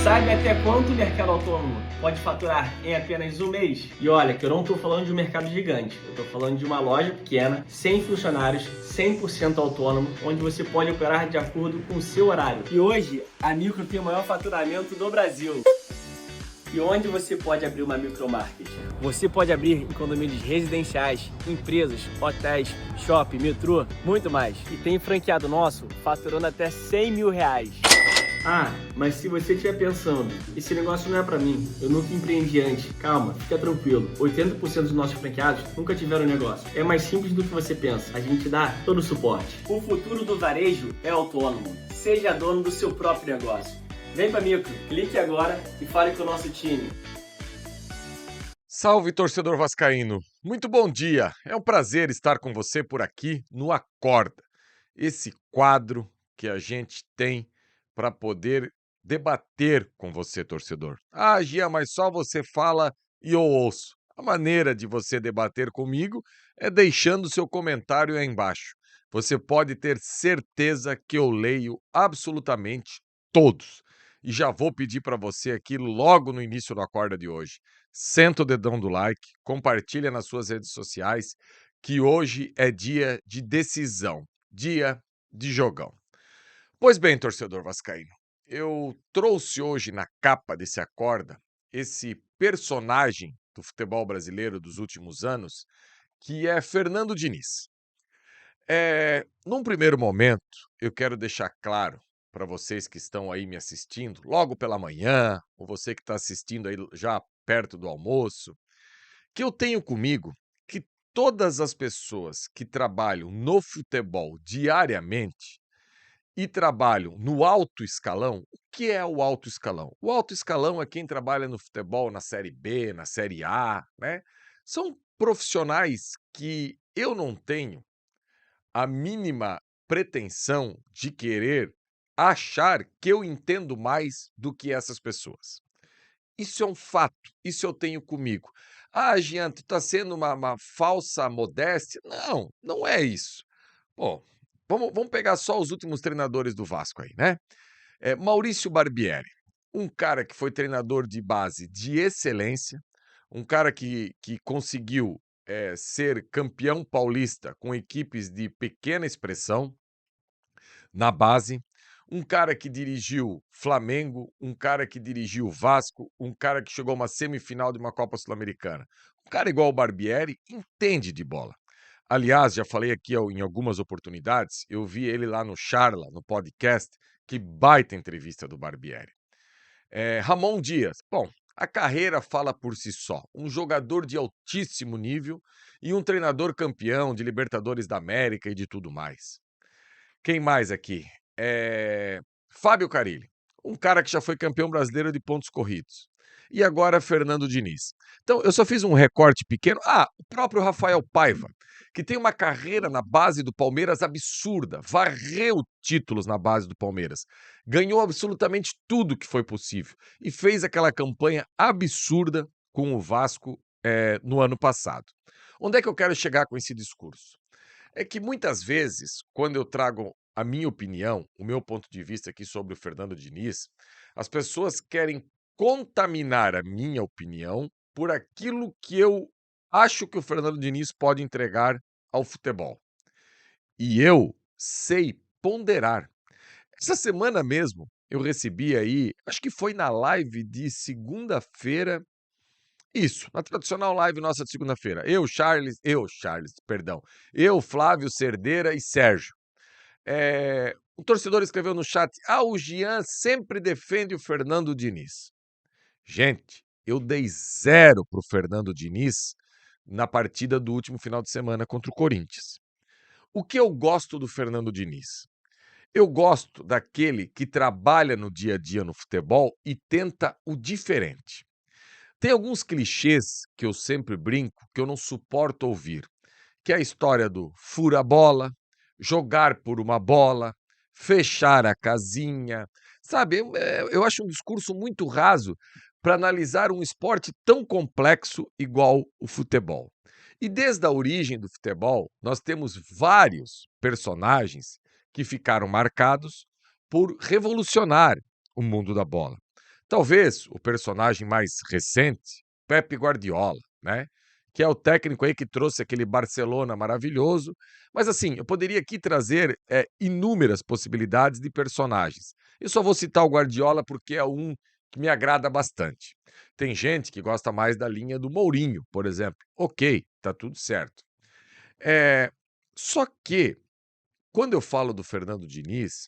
Sabe até quanto o mercado autônomo pode faturar em apenas um mês? E olha, que eu não estou falando de um mercado gigante, eu estou falando de uma loja pequena, sem funcionários, 100% autônomo, onde você pode operar de acordo com o seu horário. E hoje, a Micro tem o maior faturamento do Brasil. E onde você pode abrir uma micromarket? Você pode abrir em condomínios residenciais, empresas, hotéis, shopping, metrô, muito mais. E tem franqueado nosso faturando até 100 mil reais. Ah, mas se você estiver pensando, esse negócio não é pra mim, eu nunca empreendi antes, calma, fica tranquilo, 80% dos nossos franqueados nunca tiveram negócio. É mais simples do que você pensa, a gente dá todo o suporte. O futuro do varejo é autônomo, seja dono do seu próprio negócio. Vem pra Micro, clique agora e fale com o nosso time. Salve, torcedor vascaíno! Muito bom dia! É um prazer estar com você por aqui no Acorda, esse quadro que a gente tem para poder debater com você, torcedor. Ah, Gia, mas só você fala e eu ouço. A maneira de você debater comigo é deixando seu comentário aí embaixo. Você pode ter certeza que eu leio absolutamente todos. E já vou pedir para você aqui logo no início do Acorda de hoje. Senta o dedão do like, compartilha nas suas redes sociais, que hoje é dia de decisão, dia de jogão. Pois bem, torcedor vascaíno, eu trouxe hoje na capa desse Acorda esse personagem do futebol brasileiro dos últimos anos, que é Fernando Diniz. Num primeiro momento, eu quero deixar claro para vocês que estão aí me assistindo, logo pela manhã, ou você que está assistindo aí já perto do almoço, que eu tenho comigo que todas as pessoas que trabalham no futebol diariamente e trabalham no alto escalão. O que é o alto escalão? O alto escalão é quem trabalha no futebol na Série B, na Série A, né? São profissionais que eu não tenho a mínima pretensão de querer achar que eu entendo mais do que essas pessoas. Isso é um fato, isso eu tenho comigo. Ah, Jean, tu tá sendo uma falsa modéstia? Não, não é isso. Bom, vamos pegar só os últimos treinadores do Vasco aí, né? Maurício Barbieri, um cara que foi treinador de base de excelência, um cara que conseguiu ser campeão paulista com equipes de pequena expressão na base, um cara que dirigiu Flamengo, um cara que dirigiu Vasco, um cara que chegou a uma semifinal de uma Copa Sul-Americana. Um cara igual o Barbieri entende de bola. Aliás, já falei aqui em algumas oportunidades, eu vi ele lá no Charla, no podcast, que baita entrevista do Barbieri. Ramon Dias, bom, a carreira fala por si só. Um jogador de altíssimo nível e um treinador campeão de Libertadores da América e de tudo mais. Quem mais aqui? Fábio Carille, um cara que já foi campeão brasileiro de pontos corridos. E agora Fernando Diniz. Então, eu só fiz um recorte pequeno. Ah, o próprio Rafael Paiva, que tem uma carreira na base do Palmeiras absurda, varreu títulos na base do Palmeiras, ganhou absolutamente tudo que foi possível e fez aquela campanha absurda com o Vasco no ano passado. Onde é que eu quero chegar com esse discurso? É que muitas vezes, quando eu trago a minha opinião, o meu ponto de vista aqui sobre o Fernando Diniz, as pessoas querem contaminar a minha opinião por aquilo que eu acho que o Fernando Diniz pode entregar ao futebol. E eu sei ponderar. Essa semana mesmo, eu recebi aí, acho que foi na live de segunda-feira, isso, na tradicional live nossa de segunda-feira. Eu, Flávio Cerdeira e Sérgio. Um torcedor escreveu no chat: o Jean sempre defende o Fernando Diniz. Gente, eu dei 0 pro Fernando Diniz na partida do último final de semana contra o Corinthians. O que eu gosto do Fernando Diniz? Eu gosto daquele que trabalha no dia a dia no futebol e tenta o diferente. Tem alguns clichês que eu sempre brinco que eu não suporto ouvir, que é a história do fura a bola, jogar por uma bola, fechar a casinha, sabe? Eu acho um discurso muito raso para analisar um esporte tão complexo igual o futebol. E desde a origem do futebol, nós temos vários personagens que ficaram marcados por revolucionar o mundo da bola. Talvez o personagem mais recente, Pepe Guardiola, né? Que é o técnico aí que trouxe aquele Barcelona maravilhoso. Mas assim, eu poderia aqui trazer inúmeras possibilidades de personagens. Eu só vou citar o Guardiola porque é um que me agrada bastante. Tem gente que gosta mais da linha do Mourinho, por exemplo. Ok, tá tudo certo. É, só que, quando eu falo do Fernando Diniz,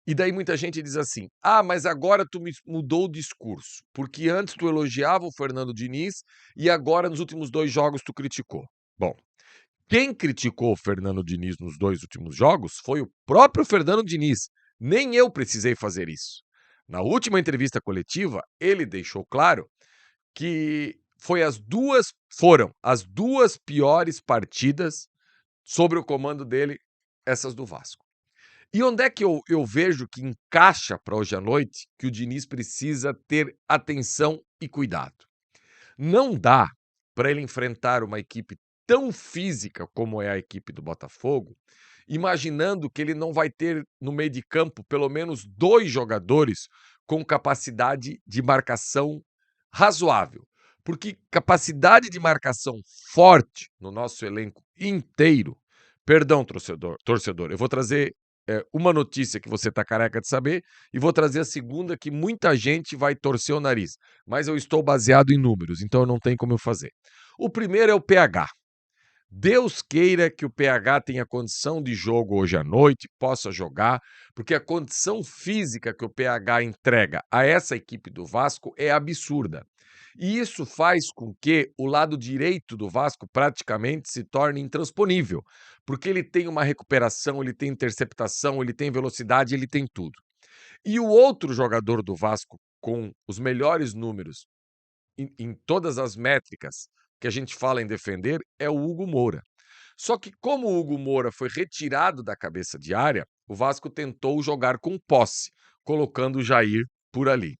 e daí muita gente diz assim: ah, mas agora tu mudou o discurso, porque antes tu elogiava o Fernando Diniz e agora nos últimos 2 jogos tu criticou. Bom, quem criticou o Fernando Diniz nos 2 últimos jogos foi o próprio Fernando Diniz. Nem eu precisei fazer isso. Na última entrevista coletiva, ele deixou claro que foram as 2 piores partidas sobre o comando dele, essas do Vasco. E onde é que eu vejo que encaixa para hoje à noite que o Diniz precisa ter atenção e cuidado? Não dá para ele enfrentar uma equipe tão física como é a equipe do Botafogo, imaginando que ele não vai ter no meio de campo pelo menos 2 jogadores com capacidade de marcação razoável. Porque capacidade de marcação forte no nosso elenco inteiro. Perdão, torcedor, eu vou trazer uma notícia que você está careca de saber e vou trazer a segunda que muita gente vai torcer o nariz. Mas eu estou baseado em números, então não tem como eu fazer. O primeiro é o pH. Deus queira que o PH tenha condição de jogo hoje à noite, possa jogar, porque a condição física que o PH entrega a essa equipe do Vasco é absurda. E isso faz com que o lado direito do Vasco praticamente se torne intransponível, porque ele tem uma recuperação, ele tem interceptação, ele tem velocidade, ele tem tudo. E o outro jogador do Vasco com os melhores números em todas as métricas que a gente fala em defender é o Hugo Moura. Só que como o Hugo Moura foi retirado da cabeça de área, o Vasco tentou jogar com posse, colocando o Jair por ali.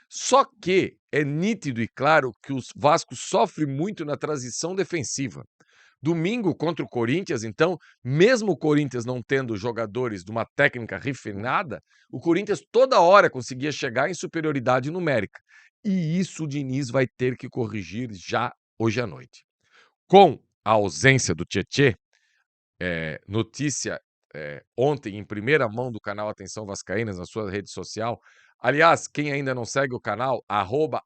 Só que é nítido e claro que o Vasco sofre muito na transição defensiva. Domingo contra o Corinthians, então, mesmo o Corinthians não tendo jogadores de uma técnica refinada, o Corinthians toda hora conseguia chegar em superioridade numérica. E isso o Diniz vai ter que corrigir já hoje à noite. Com a ausência do Tietê, notícia ontem em primeira mão do canal Atenção Vascaínas na sua rede social. Aliás, quem ainda não segue o canal,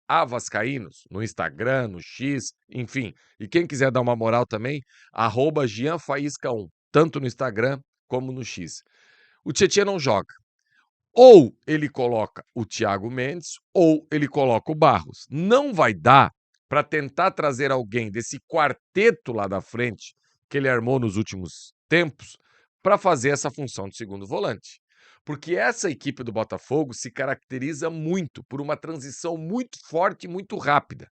@avascaínos, no Instagram, no X, enfim. E quem quiser dar uma moral também, @GianFaísca1, tanto no Instagram como no X. O Tietê não joga. Ou ele coloca o Thiago Mendes, ou ele coloca o Barros. Não vai dar para tentar trazer alguém desse quarteto lá da frente que ele armou nos últimos tempos para fazer essa função de segundo volante. Porque essa equipe do Botafogo se caracteriza muito por uma transição muito forte e muito rápida.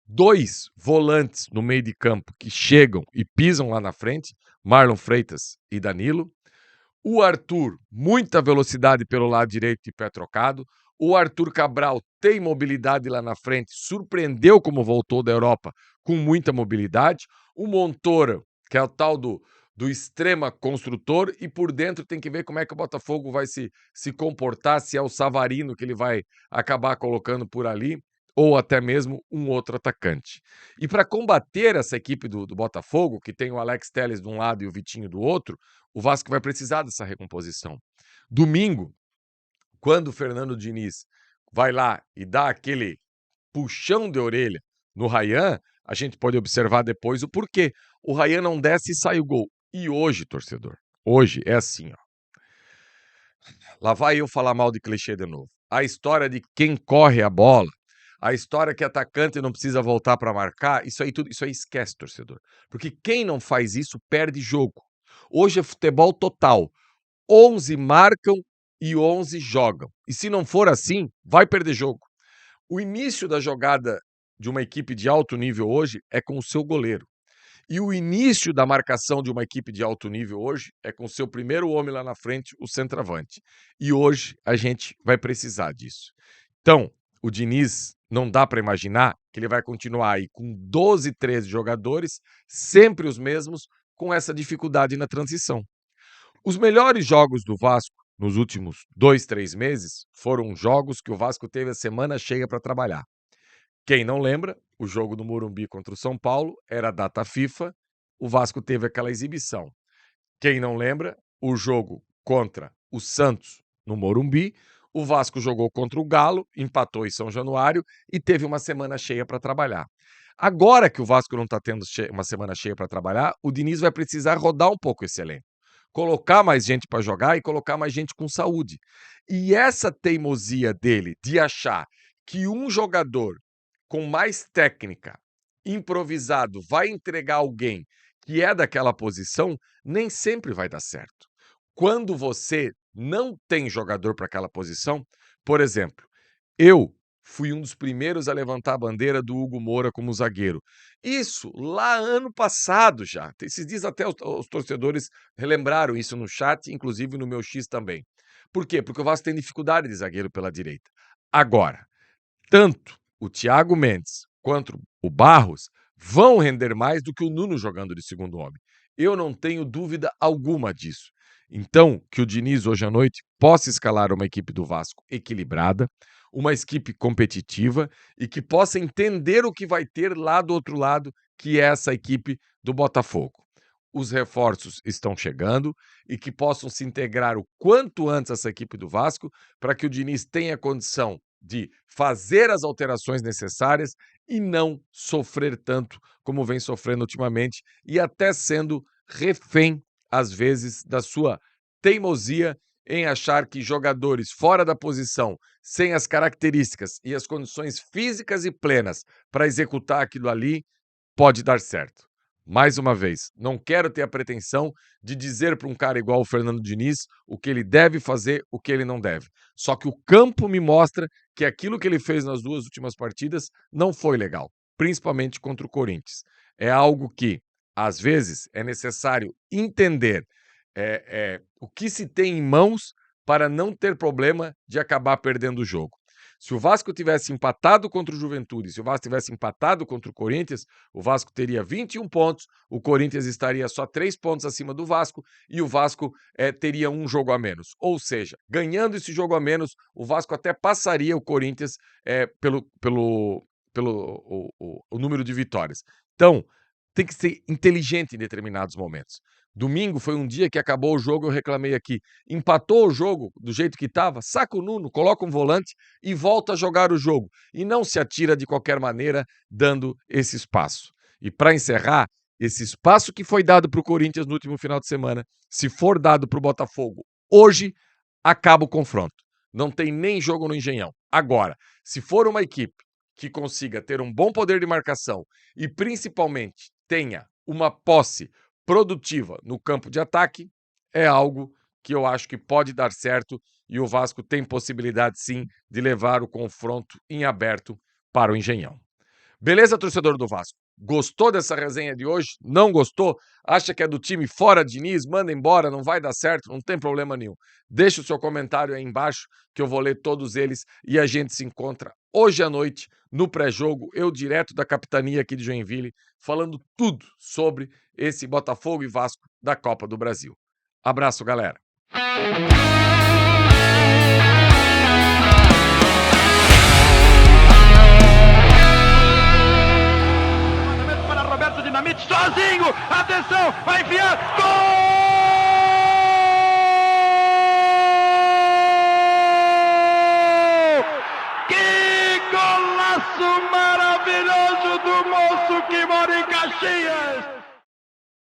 2 volantes no meio de campo que chegam e pisam lá na frente, Marlon Freitas e Danilo. O Arthur, muita velocidade pelo lado direito de pé trocado. O Arthur Cabral tem mobilidade lá na frente, surpreendeu como voltou da Europa com muita mobilidade. O Montoro, que é o tal do extrema construtor, e por dentro tem que ver como é que o Botafogo vai se comportar, se é o Savarino que ele vai acabar colocando por ali, ou até mesmo um outro atacante. E para combater essa equipe do Botafogo, que tem o Alex Telles de um lado e o Vitinho do outro, o Vasco vai precisar dessa recomposição. Domingo, quando o Fernando Diniz vai lá e dá aquele puxão de orelha no Ryan, a gente pode observar depois o porquê. O Ryan não desce e sai o gol. E hoje, torcedor, hoje é assim, ó. Lá vai eu falar mal de clichê de novo. A história de quem corre a bola, a história que atacante não precisa voltar para marcar, isso aí esquece, torcedor. Porque quem não faz isso perde jogo. Hoje é futebol total. 11 marcam e 11 jogam. E se não for assim, vai perder jogo. O início da jogada de uma equipe de alto nível hoje é com o seu goleiro. E o início da marcação de uma equipe de alto nível hoje é com o seu primeiro homem lá na frente, o centroavante. E hoje a gente vai precisar disso. Então, o Diniz, não dá para imaginar que ele vai continuar aí com 12, 13 jogadores, sempre os mesmos, com essa dificuldade na transição. Os melhores jogos do Vasco nos últimos 2, 3 meses foram jogos que o Vasco teve a semana cheia para trabalhar. Quem não lembra, o jogo do Morumbi contra o São Paulo era data FIFA, o Vasco teve aquela exibição. Quem não lembra, o jogo contra o Santos no Morumbi, o Vasco jogou contra o Galo, empatou em São Januário e teve uma semana cheia para trabalhar. Agora que o Vasco não está tendo uma semana cheia para trabalhar, o Diniz vai precisar rodar um pouco esse elenco. Colocar mais gente para jogar e colocar mais gente com saúde. E essa teimosia dele de achar que um jogador com mais técnica, improvisado, vai entregar alguém que é daquela posição, nem sempre vai dar certo. Quando você não tem jogador para aquela posição, por exemplo, eu fui um dos primeiros a levantar a bandeira do Hugo Moura como zagueiro. Isso lá ano passado já. Esses dias até os torcedores relembraram isso no chat, inclusive no meu X também. Por quê? Porque o Vasco tem dificuldade de zagueiro pela direita. Agora, tanto o Thiago Mendes quanto o Barros vão render mais do que o Nuno jogando de segundo homem. Eu não tenho dúvida alguma disso. Então, que o Diniz hoje à noite possa escalar uma equipe do Vasco equilibrada, uma equipe competitiva e que possa entender o que vai ter lá do outro lado, que é essa equipe do Botafogo. Os reforços estão chegando e que possam se integrar o quanto antes essa equipe do Vasco para que o Diniz tenha condição de fazer as alterações necessárias e não sofrer tanto como vem sofrendo ultimamente e até sendo refém, às vezes, da sua teimosia em achar que jogadores fora da posição, sem as características e as condições físicas e plenas para executar aquilo ali, pode dar certo. Mais uma vez, não quero ter a pretensão de dizer para um cara igual o Fernando Diniz o que ele deve fazer, o que ele não deve. Só que o campo me mostra que aquilo que ele fez nas 2 últimas partidas não foi legal, principalmente contra o Corinthians. É algo que, às vezes, é necessário entender o que se tem em mãos para não ter problema de acabar perdendo o jogo. Se o Vasco tivesse empatado contra o Juventude, se o Vasco tivesse empatado contra o Corinthians, o Vasco teria 21 pontos, o Corinthians estaria só 3 pontos acima do Vasco e o Vasco teria um jogo a menos. Ou seja, ganhando esse jogo a menos, o Vasco até passaria o Corinthians pelo número de vitórias. Então, tem que ser inteligente em determinados momentos. Domingo foi um dia que acabou o jogo, eu reclamei aqui. Empatou o jogo do jeito que estava, saca o Nuno, coloca um volante e volta a jogar o jogo. E não se atira de qualquer maneira, dando esse espaço. E para encerrar, esse espaço que foi dado para o Corinthians no último final de semana, se for dado para o Botafogo hoje, acaba o confronto. Não tem nem jogo no Engenhão. Agora, se for uma equipe que consiga ter um bom poder de marcação e principalmente tenha uma posse produtiva no campo de ataque, é algo que eu acho que pode dar certo e o Vasco tem possibilidade sim de levar o confronto em aberto para o Engenhão. Beleza, torcedor do Vasco? Gostou dessa resenha de hoje? Não gostou? Acha que é do time fora Diniz? Manda embora, não vai dar certo, não tem problema nenhum. Deixa o seu comentário aí embaixo que eu vou ler todos eles e a gente se encontra hoje à noite no pré-jogo, eu direto da capitania aqui de Joinville, falando tudo sobre esse Botafogo e Vasco da Copa do Brasil. Abraço, galera. Sozinho, atenção, vai enfiar, gol! Que golaço maravilhoso do moço que mora em Caxias!